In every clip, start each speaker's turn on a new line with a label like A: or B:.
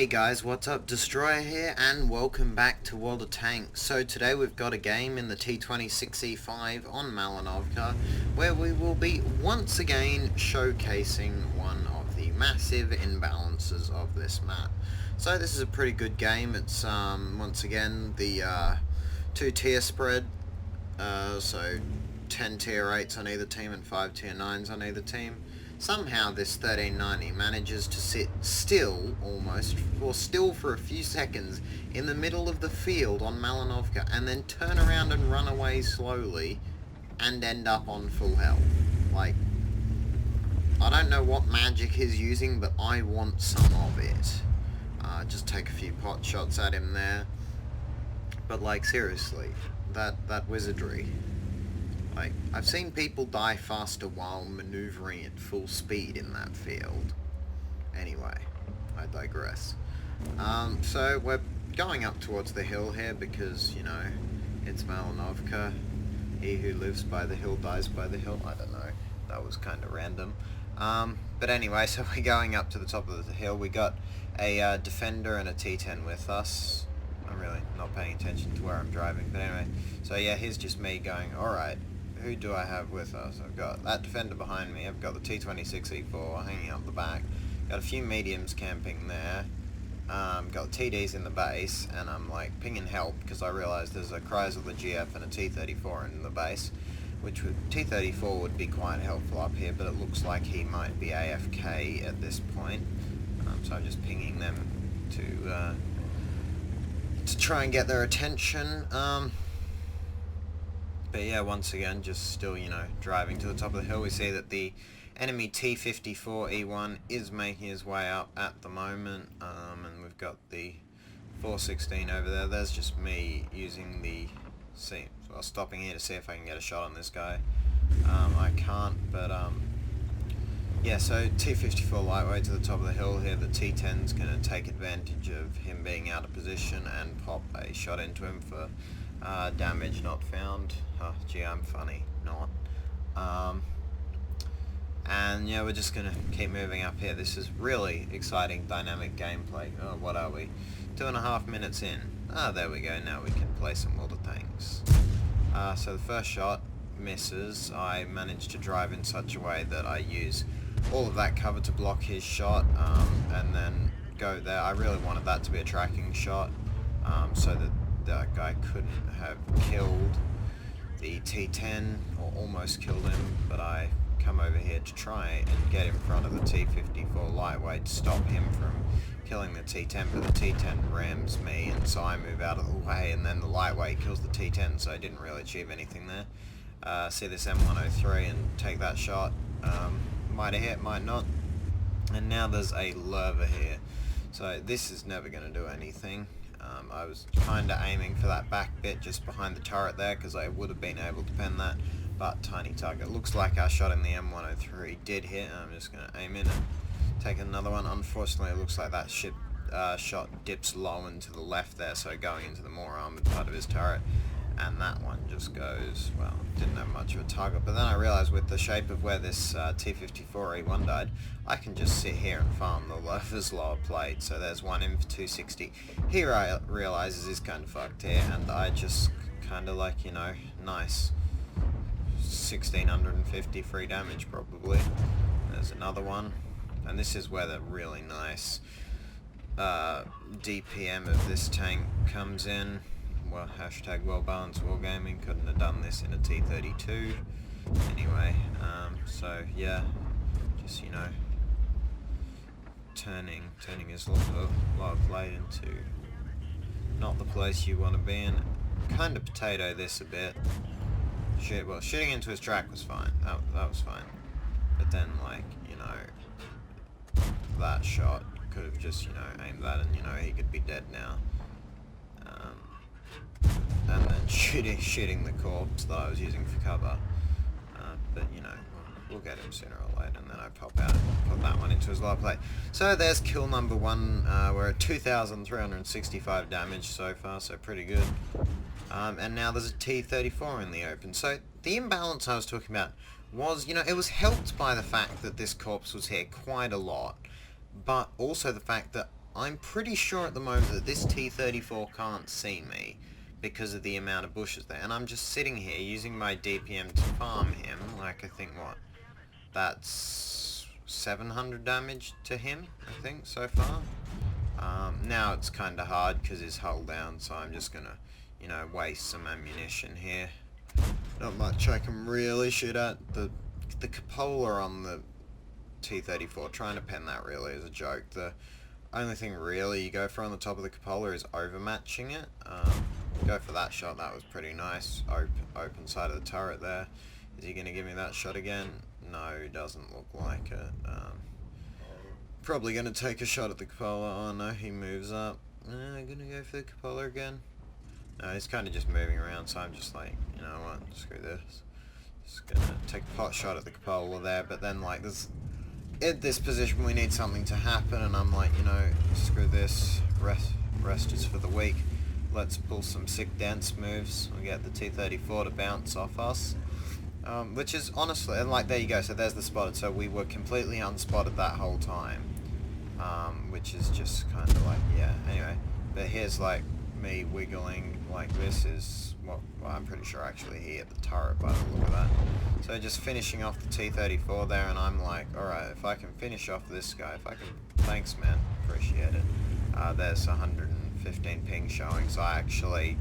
A: Hey guys, what's up? Destroyer here and welcome back to World of Tanks. So today we've got a game in the T26E5 on Malinovka where we will be once again showcasing one of the massive imbalances of this map. So this is a pretty good game. It's once again the 2-tier spread, so 10 tier 8s on either team and 5 tier 9s on either team. Somehow this 1390 manages to sit still, still for a few seconds in the middle of the field on Malinovka and then turn around and run away slowly and end up on full health. Like, I don't know what magic he's using, but I want some of it. Just take a few pot shots at him there. But like, seriously, that wizardry. Like, I've seen people die faster while maneuvering at full speed in that field. Anyway, I digress. So we're going up towards the hill here because, you know, it's Malinovka. He who lives by the hill dies by the hill. I don't know. That was kind of random. But anyway, so we're going up to the top of the hill. We got a defender and a T10 with us. I'm really not paying attention to where I'm driving. But anyway, so yeah, here's just me going, alright. Who do I have with us? I've got that defender behind me, I've got the T26E4 hanging up the back, got a few mediums camping there, got TDs in the base, and I'm like pinging help because I realise there's a Chrysler GF and a T34 in the base, which T34 would be quite helpful up here, but it looks like he might be AFK at this point, so I'm just pinging them to try and get their attention. But yeah, once again, just still, you know, driving to the top of the hill. We see that the enemy T26E5 is making his way up at the moment, and we've got the 416 over there. There's just me using the stopping here to see if I can get a shot on this guy. I can't, but yeah, so T54 lightweight to the top of the hill here. The T10's going to take advantage of him being out of position and pop a shot into him for damage not found. Oh, gee, I'm funny. Not. And yeah, we're just gonna keep moving up here. This is really exciting, dynamic gameplay. Oh, what are we? 2.5 minutes in. Ah, there we go. Now we can play some World of Tanks. So the first shot misses. I managed to drive in such a way that I use all of that cover to block his shot, and then go there. I really wanted that to be a tracking shot, so that that guy couldn't have killed the T10, or almost killed him, but I come over here to try and get in front of the T54 lightweight to stop him from killing the T10, but the T10 rams me, and so I move out of the way, and then the lightweight kills the T10, so I didn't really achieve anything there. See this M103 and take that shot. Might have hit, might not. And now there's a lurver here, so this is never going to do anything. I was kind of aiming for that back bit just behind the turret there because I would have been able to pen that, but tiny target. Looks like our shot in the M103 did hit. I'm just going to aim in and take another one. Unfortunately, it looks like that shot dips low and to the left there, so going into the more armoured part of his turret, and that one just goes, well, didn't have much of a target. But then I realised with the shape of where this T54E1 died, I can just sit here and farm the lurver's lower plate. So there's one in for 260. Here I realises he's kind of fucked here, and I just kind of like, you know, nice. 1650 free damage probably. There's another one, and this is where the really nice DPM of this tank comes in. Well, hashtag well balanced wargaming. Couldn't have done this in a T32. Anyway, so yeah, just, you know, turning his lower plate into not the place you want to be in. Kind of potato this a bit. Well, shooting into his track was fine. That was fine. But then, like, you know, that shot could have just, you know, aimed that, and, you know, he could be dead now. And then shooting the corpse that I was using for cover. But, you know, we'll get him sooner or later, and then I pop out and put that one into his lower plate. So there's kill number 1. We're at 2,365 damage so far, so pretty good. And now there's a T34 in the open. So the imbalance I was talking about was, you know, it was helped by the fact that this corpse was here quite a lot, but also the fact that I'm pretty sure at the moment that this T34 can't see me because of the amount of bushes there. And I'm just sitting here using my DPM to farm him. Like, I think, what? That's 700 damage to him, I think, so far. Now it's kind of hard because he's hull down, so I'm just gonna, you know, waste some ammunition here. Not much I can really shoot at. The cupola on the T34, trying to pen that really is a joke. The only thing really you go for on the top of the cupola is overmatching it. Go for that shot, that was pretty nice. Open side of the turret there. Is he going to give me that shot again? No, doesn't look like it. Probably going to take a shot at the cupola. Oh no, he moves up. Going to go for the cupola again. No, he's kind of just moving around, so I'm just like, you know what, screw this. Just going to take a pot shot at the cupola there, but then like there's... In this position we need something to happen, and I'm like, you know, screw this, rest is for the weak. Let's pull some sick dance moves. We'll get the T34 to bounce off us. Which is honestly, and like there you go, so there's the spotted, so we were completely unspotted that whole time. Which is just kind of like, yeah, anyway. But here's like me wiggling like this is, well I'm pretty sure actually he hit the turret by the look of that. So just finishing off the T34 there, and I'm like, alright, if I can finish off this guy, if I can, thanks man, appreciate it. There's 115 ping showing, so I actually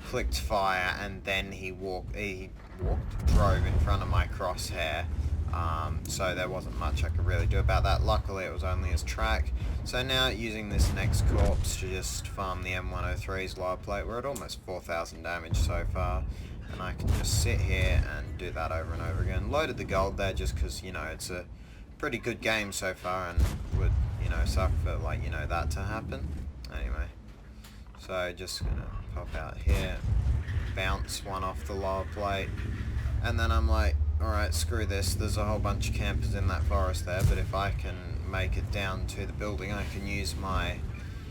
A: clicked fire, and then he drove in front of my crosshair. So there wasn't much I could really do about that. Luckily it was only his track. So now using this next corpse to just farm the M103's lower plate, we're at almost 4,000 damage so far, and I can just sit here and do that over and over again. Loaded the gold there just because, you know, it's a pretty good game so far, and would, you know, suck for, like, you know, that to happen. Anyway, so just gonna pop out here, bounce one off the lower plate, and then I'm like, alright, screw this, there's a whole bunch of campers in that forest there, but if I can make it down to the building, I can use my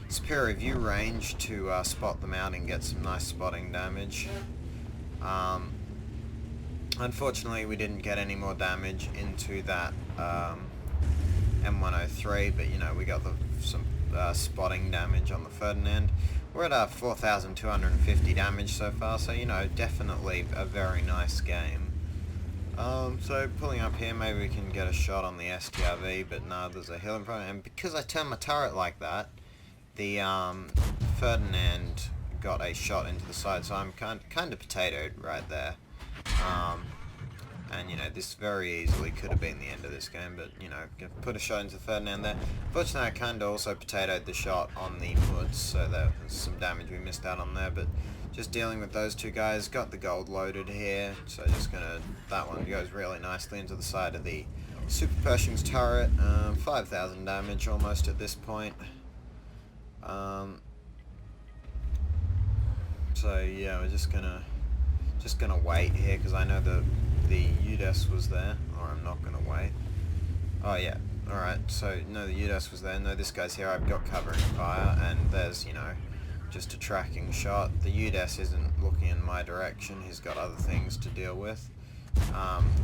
A: superior view range to spot them out and get some nice spotting damage. Unfortunately, we didn't get any more damage into that M103, but you know, we got some spotting damage on the Ferdinand. We're at 4,250 damage so far, so you know, definitely a very nice game. So pulling up here, maybe we can get a shot on the STRV, but no, there's a hill in front, and because I turned my turret like that, the Ferdinand got a shot into the side, so I'm kind of potatoed right there. And you know, this very easily could have been the end of this game, but you know, put a shot into the Ferdinand there. Fortunately, I kind of also potatoed the shot on the Moods, so there was some damage we missed out on there, but just dealing with those two guys. Got the gold loaded here, so just gonna, that one goes really nicely into the side of the Super Pershing's turret. 5,000 damage almost at this point. So yeah, we're just gonna wait here, because I know the UDES was there, or I'm not gonna wait. Oh yeah, alright, so no, the UDES was there, no, this guy's here, I've got covering fire, and there's, you know, just a tracking shot. The UDES isn't looking in my direction, he's got other things to deal with.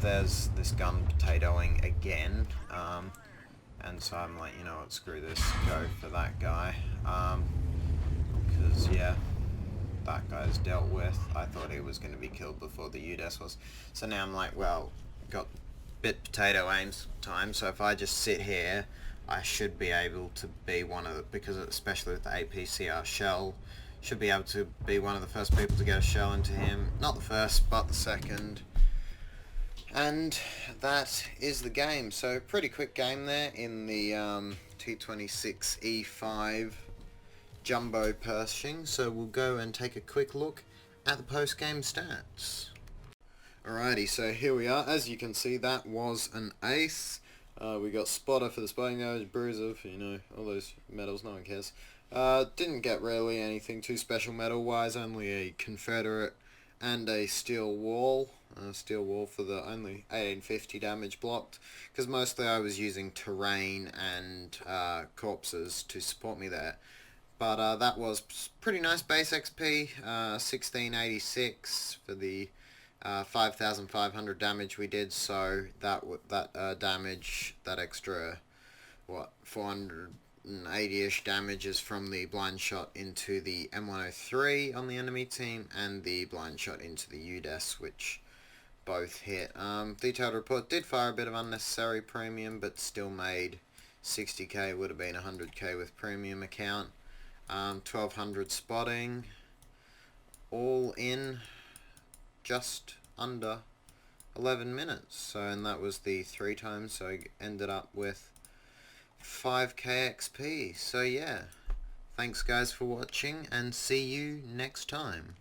A: There's this gun potatoing again, and so I'm like, you know what, screw this, go for that guy, because yeah, that guy's dealt with. I thought he was going to be killed before the UDES was, so now I'm like, well, got bit potato aims time, so if I just sit here, I should be able to be one of the, because especially with the APCR shell, should be able to be one of the first people to get a shell into him. Not the first, but the second. And that is the game. So pretty quick game there in the T26E5 Jumbo Pershing. So we'll go and take a quick look at the post-game stats. Alrighty, so here we are. As you can see, that was an ace. We got spotter for the spotting damage, bruiser for, you know, all those medals, no one cares. Didn't get really anything too special medal-wise, only a Confederate and a steel wall. Steel wall for the only 1850 damage blocked, because mostly I was using terrain and corpses to support me there. But that was pretty nice base XP, 1686 for the 5,500 damage we did, so that damage, that extra, what, 400 80-ish damages from the blind shot into the M103 on the enemy team and the blind shot into the UDES, which both hit. Detailed report did fire a bit of unnecessary premium, but still made 60k, would have been 100k with premium account. 1200 spotting, all in just under 11 minutes. So, and that was the 3 times, so I ended up with 5k XP. So yeah, thanks guys for watching, and see you next time.